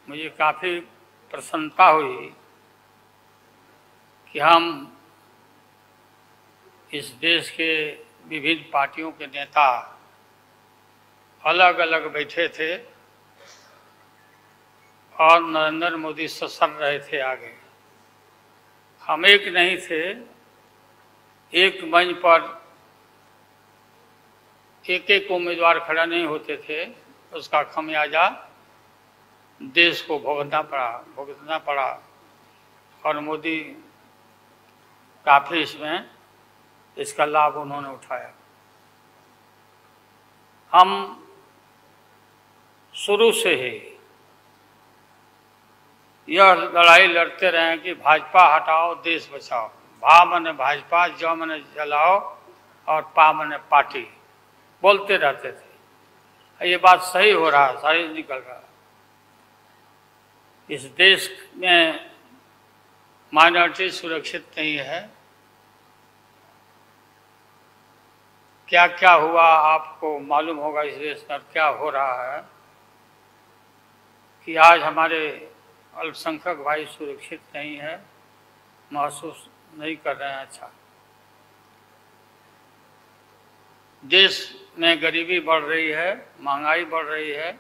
मुझे काफ़ी प्रसन्नता हुई कि हम इस देश के विभिन्न पार्टियों के नेता अलग अलग बैठे थे और नरेंद्र मोदी ससर रहे थे आगे। हम एक नहीं थे, एक मंच पर एक एक उम्मीदवार खड़ा नहीं होते थे। उसका खमियाजा देश को भुगतना पड़ा और मोदी काफ़ी इसका लाभ उन्होंने उठाया। हम शुरू से ही यह लड़ाई लड़ते रहे कि भाजपा हटाओ देश बचाओ। भा मने भाजपा, ज मने जलाओ और पा मने पार्टी बोलते रहते थे। ये बात सही हो रहा है, सही निकल रहा है। इस देश में माइनॉरिटी सुरक्षित नहीं है। क्या क्या हुआ आपको मालूम होगा इस देश में क्या हो रहा है कि आज हमारे अल्पसंख्यक भाई सुरक्षित नहीं है, महसूस नहीं कर रहे हैं। अच्छा, देश में गरीबी बढ़ रही है, महंगाई बढ़ रही है।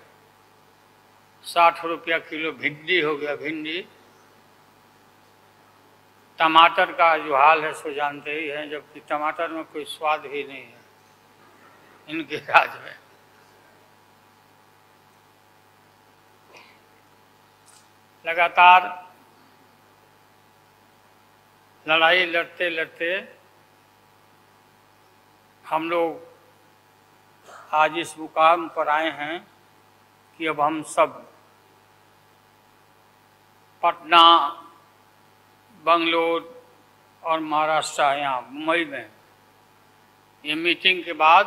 60 रुपया किलो भिंडी हो गया। भिंडी, टमाटर का जो हाल है सो जानते ही हैं, जबकि टमाटर में कोई स्वाद भी नहीं है इनके राज में। लगातार लड़ाई लड़ते लड़ते हम लोग आज इस मुकाम पर आए हैं कि अब हम सब पटना, बंगलोर और महाराष्ट्र, यहाँ मुंबई में ये मीटिंग के बाद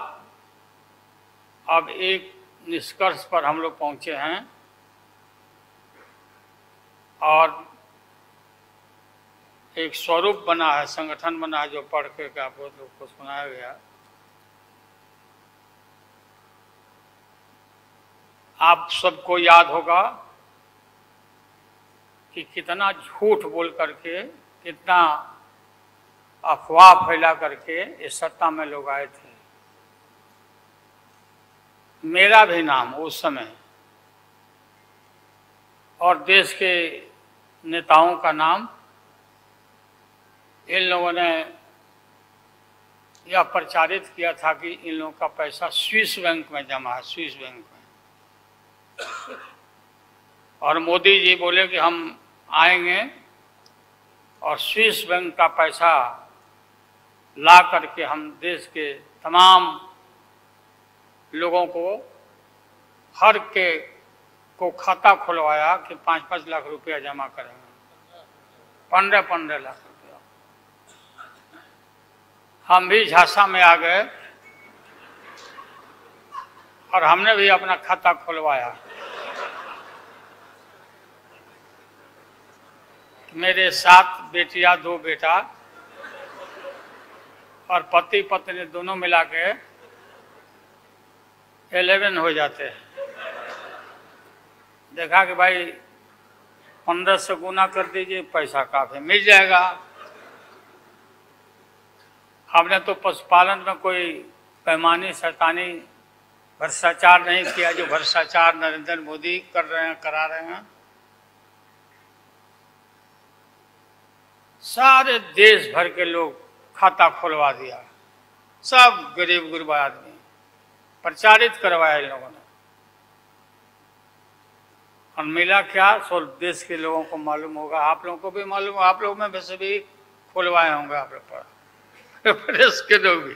अब एक निष्कर्ष पर हम लोग पहुँचे हैं और एक स्वरूप बना है, संगठन बना है जो पढ़ के आप लोग को सुनाया गया। आप सबको याद होगा कि कितना झूठ बोल करके, कितना अफवाह फैला करके इस सत्ता में लोग आए थे। मेरा भी नाम उस समय और देश के नेताओं का नाम इन लोगों ने यह प्रचारित किया था कि इन लोगों का पैसा स्विस बैंक में जमा है, स्विस बैंक में। और मोदी जी बोले कि हम आएंगे और स्विस बैंक का पैसा ला करके हम देश के तमाम लोगों को, हर के को खाता खुलवाया कि 5-5 लाख रुपया जमा करेंगे, 15-15 लाख रुपया। हम भी झांसा में आ गए और हमने भी अपना खाता खुलवाया। मेरे 7 बेटियां, 2 बेटा और पति पत्नी दोनों मिला के 11 हो जाते हैं। देखा कि भाई 15 से गुना कर दीजिए, पैसा काफी मिल जाएगा। हमने तो पशुपालन में कोई पैमानी शैतानी भ्रष्टाचार नहीं किया जो भ्रष्टाचार नरेंद्र मोदी कर रहे हैं, करा रहे हैं। सारे देश भर के लोग खाता खुलवा दिया, सब गरीब गुरबा आदमी प्रचारित करवाया इन लोगों ने। और मिला क्या, सो देश के लोगों को मालूम होगा, आप लोगों को भी मालूम, आप लोग में वैसे भी खुलवाए होंगे आप लोग पर, प्रेस के लोग भी।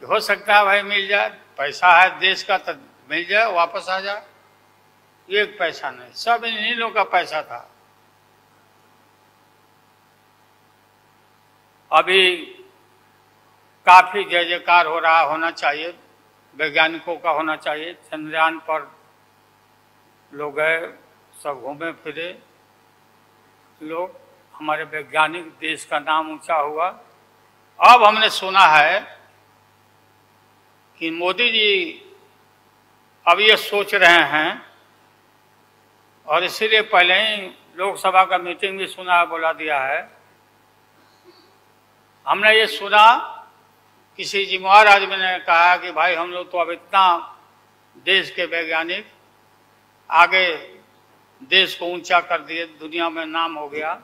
हो सकता है भाई मिल जाए, पैसा है देश का तो मिल जाए, वापस आ जाए। एक पैसा नहीं, सब इन्हीं लोगों का पैसा था। अभी काफी जय जयकार हो रहा, होना चाहिए, वैज्ञानिकों का होना चाहिए। चंद्रयान पर लोग गए, सब घूमे फिरे लोग, हमारे वैज्ञानिक, देश का नाम ऊंचा हुआ। अब हमने सुना है कि मोदी जी अब ये सोच रहे हैं और इसीलिए पहले ही लोकसभा का मीटिंग भी सुना बुला दिया है। हमने ये सुना, किसी जिम्मेवार आदमी ने कहा कि भाई हम लोग तो अब इतना देश के वैज्ञानिक आगे देश को ऊंचा कर दिए, दुनिया में नाम हो गया।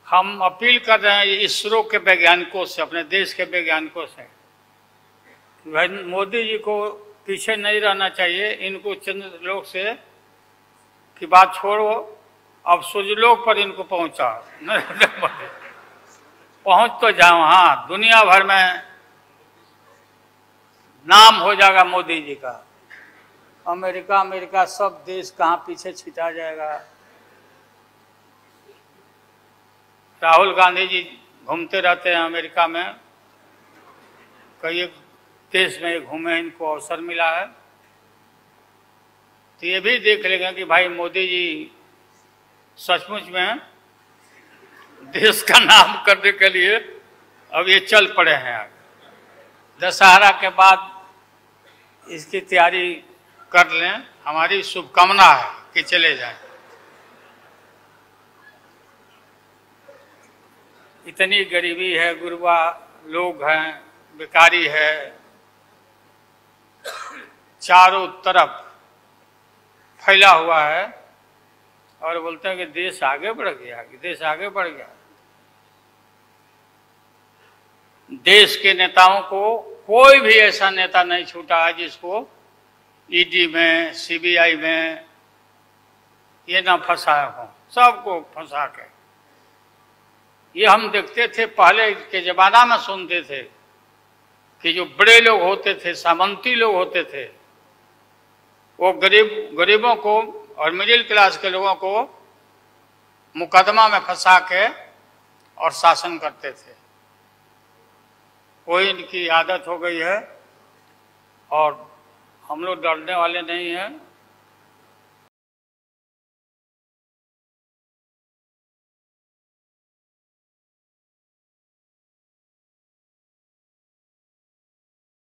हम अपील कर रहे हैं इसरो के वैज्ञानिकों से, अपने देश के वैज्ञानिकों से, भाई मोदी जी को पीछे नहीं रहना चाहिए। इनको चंद्रलोक से की बात छोड़ो, अब सूर्यलोक पर इनको पहुंचा पहुंच तो जाओ। हाँ, दुनिया भर में नाम हो जाएगा मोदी जी का। अमेरिका सब देश कहाँ पीछे छिटा जाएगा। राहुल गांधी जी घूमते रहते हैं अमेरिका में, कई देश में घूमे, इनको अवसर मिला है। तो ये भी देख लेंगे कि भाई मोदी जी सचमुच में देश का नाम करने के लिए अब ये चल पड़े हैं। आगे दशहरा के बाद इसकी तैयारी कर लें, हमारी शुभकामना है कि चले जाएं। इतनी गरीबी है, गुरबा लोग हैं, बेकारी है, चारों तरफ फैला हुआ है, और बोलते हैं कि देश आगे बढ़ गया, देश आगे बढ़ गया। देश के नेताओं को कोई भी ऐसा नेता नहीं छूटा है जिसको ईडी में, सीबीआई में ये ना फंसाया हो, सबको फंसा के। ये हम देखते थे पहले के जमाना में, सुनते थे कि जो बड़े लोग होते थे, सामंती लोग होते थे, वो गरीबों को और मिडिल क्लास के लोगों को मुकदमा में फंसा के और शासन करते थे। वही इनकी आदत हो गई है, और हम लोग डरने वाले नहीं हैं।